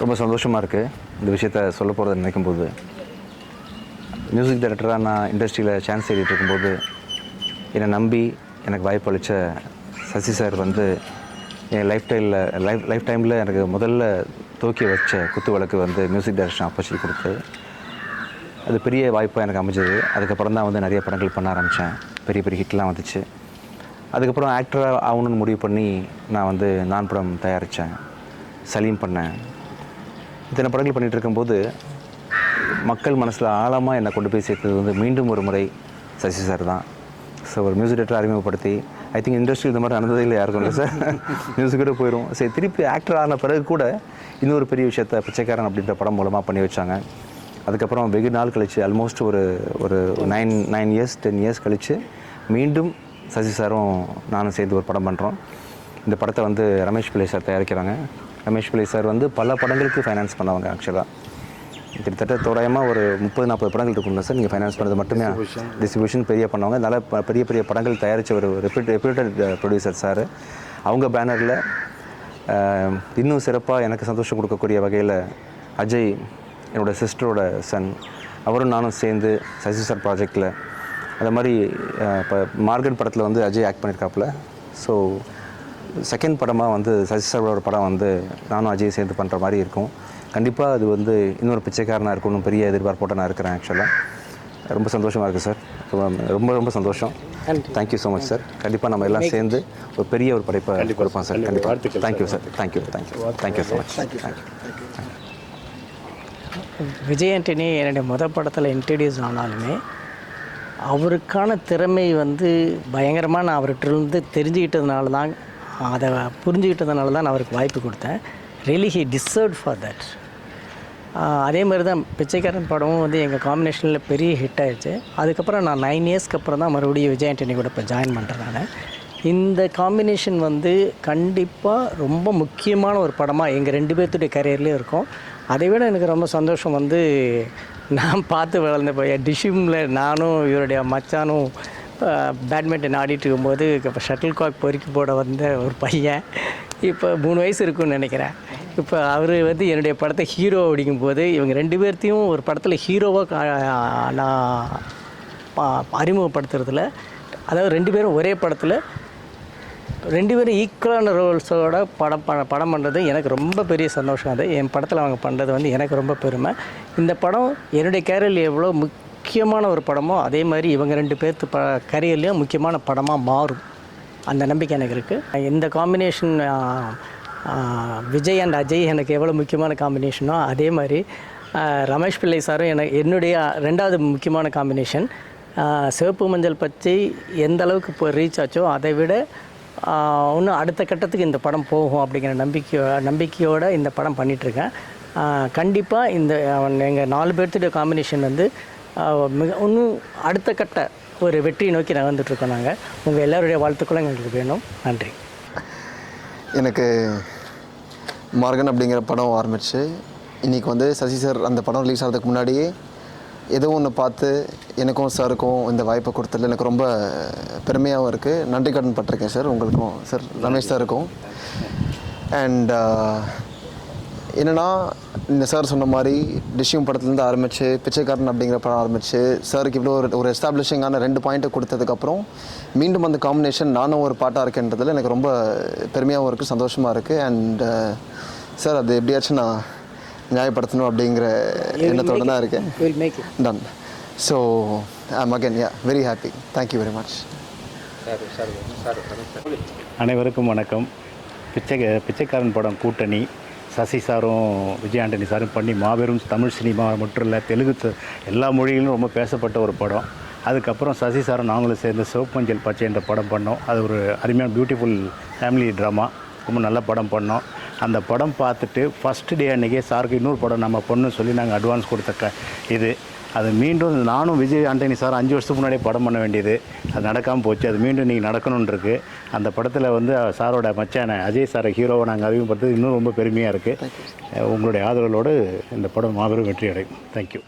ரொம்ப சந்தோஷமாக இருக்குது இந்த விஷயத்த சொல்ல போகிறத நினைக்கும்போது. மியூசிக் டைரக்டராக நான் இண்டஸ்ட்ரியில் சான்ஸ் தேடிட்டு இருக்கும்போது என்னை நம்பி எனக்கு வாய்ப்பு அளித்த சசி சார் வந்து என் லைஃப் டைமில் எனக்கு முதல்ல தூக்கி வச்ச குத்து விளக்கு வந்து மியூசிக் டைரக்ஷன் ஆப்பர்ச்சுனிட்டி கொடுத்தது. அது பெரிய வாய்ப்பாக எனக்கு அமைஞ்சது. அதுக்கப்புறம் தான் வந்து நிறைய படங்கள் பண்ண ஆரம்பித்தேன். பெரிய பெரிய ஹிட்லாம் வந்துச்சு. அதுக்கப்புறம் ஆக்டராக ஆகணும்னு முடிவு பண்ணி நான் வந்து நான் படம் தயாரித்தேன், சலீம் பண்ணேன். இத்தனை படங்கள் பண்ணிகிட்டு இருக்கும்போது மக்கள் மனசில் ஆழமாக என்னை கொண்டு போய் சேர்த்தது வந்து மீண்டும் ஒரு முறை சசி சார் தான். ஸோ ஒரு மியூசிக் டைரக்டர் அறிமுகப்படுத்தி, ஐ திங்க் இண்டஸ்ட்ரி இந்த மாதிரி நடந்ததே இல்லை யாருக்கும் இல்லை சார். மியூசிக்கோட போயிடும். சரி, திருப்பி ஆக்டர் ஆன பிறகு கூட இன்னொரு பெரிய விஷயத்தை பிச்சைக்காரன் அப்படின்ற படம் மூலமாக பண்ணி வச்சாங்க. அதுக்கப்புறம் வெகு நாள் கழித்து ஆல்மோஸ்ட் ஒரு 9 இயர்ஸ் 10 இயர்ஸ் கழித்து மீண்டும் சசி சாரும் நானும் சேர்ந்து ஒரு படம் பண்ணுறோம். இந்த படத்தை வந்து ரமேஷ் பிள்ளை சார் தயாரிக்கிறாங்க. ரமேஷ் பிள்ளை சார் வந்து பல படங்களுக்கு ஃபைனான்ஸ் பண்ணவங்க. ஆக்சுவலாக கிட்டத்தட்ட தோராயமாக ஒரு 30-40 படங்கள் இருக்கும்ல சார். நீங்கள் ஃபைனான்ஸ் பண்ணது மட்டுமே டிஸ்ட்ரிபியூஷன் பெரிய பண்ணவங்க. அதனால் பெரிய பெரிய படங்கள் தயாரித்த ஒரு ரெப்யூட்டட் ப்ரொடியூசர் சார். அவங்க பேனரில் இன்னும் சிறப்பாக எனக்கு சந்தோஷம் கொடுக்கக்கூடிய வகையில் அஜய், என்னோடய சிஸ்டரோட சன், அவரும் நானும் சேர்ந்து சசி சார் ப்ராஜெக்டில் அது மாதிரி இப்போ மார்கன் படத்தில் வந்து அஜய் ஆக்ட் பண்ணியிருக்காப்புல. ஸோ செகண்ட் படமாக வந்து சசி சாரோட படம் வந்து நானும் அஜய் சேர்ந்து பண்ணுற மாதிரி இருக்கும். கண்டிப்பாக அது வந்து இன்னொரு பிச்சைக்காரனாக இருக்கணும் பெரிய எதிர்பார்ப்போட நான் இருக்கிறேன். ஆக்சுவலாக ரொம்ப சந்தோஷமாக இருக்குது சார். ரொம்ப ரொம்ப சந்தோஷம். Thank you so much sir. கண்டிப்பாக நம்ம எல்லாம் சேர்ந்து ஒரு பெரிய ஒரு படைப்பை கொடுப்போம் சார். கண்டிப்பாக. Thank you sir. Thank you so much. Thank you. Vijay Antony என்னுடைய மொதல் படத்தில் இன்ட்ரடியூஸ் ஆனாலுமே அவருக்கான திறமை வந்து பயங்கரமாக நான் அவர்கிட்டருந்து தெரிஞ்சுக்கிட்டதுனால தான், அதை புரிஞ்சுக்கிட்டதுனால தான் நான் அவருக்கு வாய்ப்பு கொடுத்தேன். Really he deserved for that. அதே மாதிரி தான் பிச்சைக்காரன் படமும் வந்து எங்கள் காம்பினேஷனில் பெரிய ஹிட் ஆகிடுச்சு. அதுக்கப்புறம் நான் 9 இயர்ஸ்க்கு அப்புறம் தான் மறுபடியும் விஜய் ஆண்டனி கூட இப்போ ஜாயின் பண்ணுறேன் நான். இந்த காம்பினேஷன் வந்து கண்டிப்பாக ரொம்ப முக்கியமான ஒரு படமாக எங்கள் 2 பேர்த்துடைய கரியர்லேயும் இருக்கும். அதை விட எனக்கு ரொம்ப சந்தோஷம் வந்து நான் பார்த்து வளர்ந்த பையன் டிஷ்யூமில் நானும் இவருடைய மச்சானும் பேட்மிண்டன் ஆடிட்டு இருக்கும்போது இப்போ ஷட்டில் காக் பொறுக்கி போட வந்த ஒரு பையன் இப்போ 3 வயசு இருக்குன்னு நினைக்கிறேன். இப்போ அவர் வந்து என்னுடைய படத்தை ஹீரோ அப்படிங்கும்போது இவங்க 2 பேர்த்தையும் ஒரு படத்தில் ஹீரோவாக நான் அறிமுகப்படுத்துறதுல, அதாவது 2 பேரும் ஒரே படத்தில் 2 பேரும் ஈக்குவலான ரோல்ஸோட படம் பண்ணுறது எனக்கு ரொம்ப பெரிய சந்தோஷம். அது என் படத்தில் அவங்க பண்ணுறது வந்து எனக்கு ரொம்ப பெருமை. இந்த படம் என்னுடைய கேரியரில் எவ்வளோ முக்கியமான ஒரு படமோ அதே மாதிரி இவங்க 2 பேர்த்து கரியர்லேயும் முக்கியமான படமாக மாறும். அந்த நம்பிக்கை எனக்கு இருக்குது. இந்த காம்பினேஷன் விஜய் அண்ட் அஜய் எனக்கு எவ்வளோ முக்கியமான காம்பினேஷனோ அதே மாதிரி ரமேஷ் பிள்ளை சாரும் என்னுடைய 2வது முக்கியமான காம்பினேஷன். சிவப்பு மஞ்சள் பச்சை எந்த அளவுக்கு இப்போ ரீச் ஆச்சோ அதை விட இன்னும் அடுத்த கட்டத்துக்கு இந்த படம் போகும் அப்படிங்கிற நம்பிக்கையோடு இந்த படம் பண்ணிகிட்ருக்கேன். கண்டிப்பாக இந்த எங்கள் 4 பேர்த்துடைய காம்பினேஷன் வந்து இன்னும் அடுத்த கட்ட ஒரு வெற்றியை நோக்கி நகர்ந்துட்டுருக்கோம். நாங்கள் உங்கள் எல்லோருடைய வாழ்த்துக்களும் எங்களுக்கு வேணும். நன்றி. எனக்கு மார்கன் அப்படிங்கிற படம் ஆரம்பிச்சு இன்றைக்கி வந்து சசி சார் அந்த படம் ரிலீஸ் ஆகிறதுக்கு முன்னாடியே ஏதோ ஒன்று பார்த்து எனக்கும் சாருக்கும் இந்த வாய்ப்பை கொடுத்ததில் எனக்கு ரொம்ப பெருமையாகவும் இருக்குது. நன்றி கடன் பட்டிருக்கேன் சார், உங்களுக்கும் சார், ரமேஷ் சாருக்கும். அண்ட் என்னென்னா இந்த சார் சொன்ன மாதிரி டிஷ்யூம் படத்துலேருந்து ஆரம்பித்து பிச்சைக்காரன் அப்படிங்கிற படம் ஆரம்பித்து சாருக்கு இவ்வளோ ஒரு எஸ்டாப்ளிஷிங்கான 2 பாயிண்ட்டை கொடுத்ததுக்கப்புறம் மீண்டும் அந்த காம்பினேஷன் நானும் ஒரு பாட்டாக இருக்கேன்றதில் எனக்கு ரொம்ப பெருமையாகவும் இருக்குது, சந்தோஷமாக இருக்குது. அண்ட் சார் அது எப்படியாச்சும் நான் நியாயப்படுத்தணும் அப்படிங்கிற எண்ணத்தோடு தான் இருக்கேன். Done. So I'm again very happy. Thank you very much. அனைவருக்கும் வணக்கம். பிச்சைக்காரன் படம் கூட்டணி சசி சாரும் விஜய் ஆண்டனி சாரும் பண்ணி மாபெரும் தமிழ் சினிமா மட்டும் இல்லை தெலுங்கு எல்லா மொழிகளிலும் ரொம்ப பேசப்பட்ட ஒரு படம். அதுக்கப்புறம் சசி சாரும் நாங்களும் சேர்ந்து சிவப்பு மஞ்சள் பச்சை என்ற படம் பண்ணோம். அது ஒரு அருமையான பியூட்டிஃபுல் ஃபேமிலி ட்ராமா, ரொம்ப நல்ல படம் பண்ணோம். அந்த படம் பார்த்துட்டு ஃபஸ்ட்டு டே அன்றைக்கே சாருக்கு இன்னொரு படம் நம்ம பொண்ணு சொல்லி நாங்கள் அட்வான்ஸ் கொடுத்த அது மீண்டும் நானும் விஜய் ஆண்டனி சார் 5 வருஷத்துக்கு முன்னாடியே படம் பண்ண வேண்டியது அது நடக்காமல் போச்சு. அது மீண்டும் இன்றைக்கி நடக்கணுன்ருக்கு. அந்த படத்தில் வந்து சாரோட மச்சான அஜய் சாரை ஹீரோவை நாங்கள் அறிமுகப்படுத்துறது இன்னும் ரொம்ப பெருமையாக இருக்குது. உங்களுடைய ஆதரவோடு இந்த படம் மாபெரும் வெற்றி அடையும். தேங்க்யூ.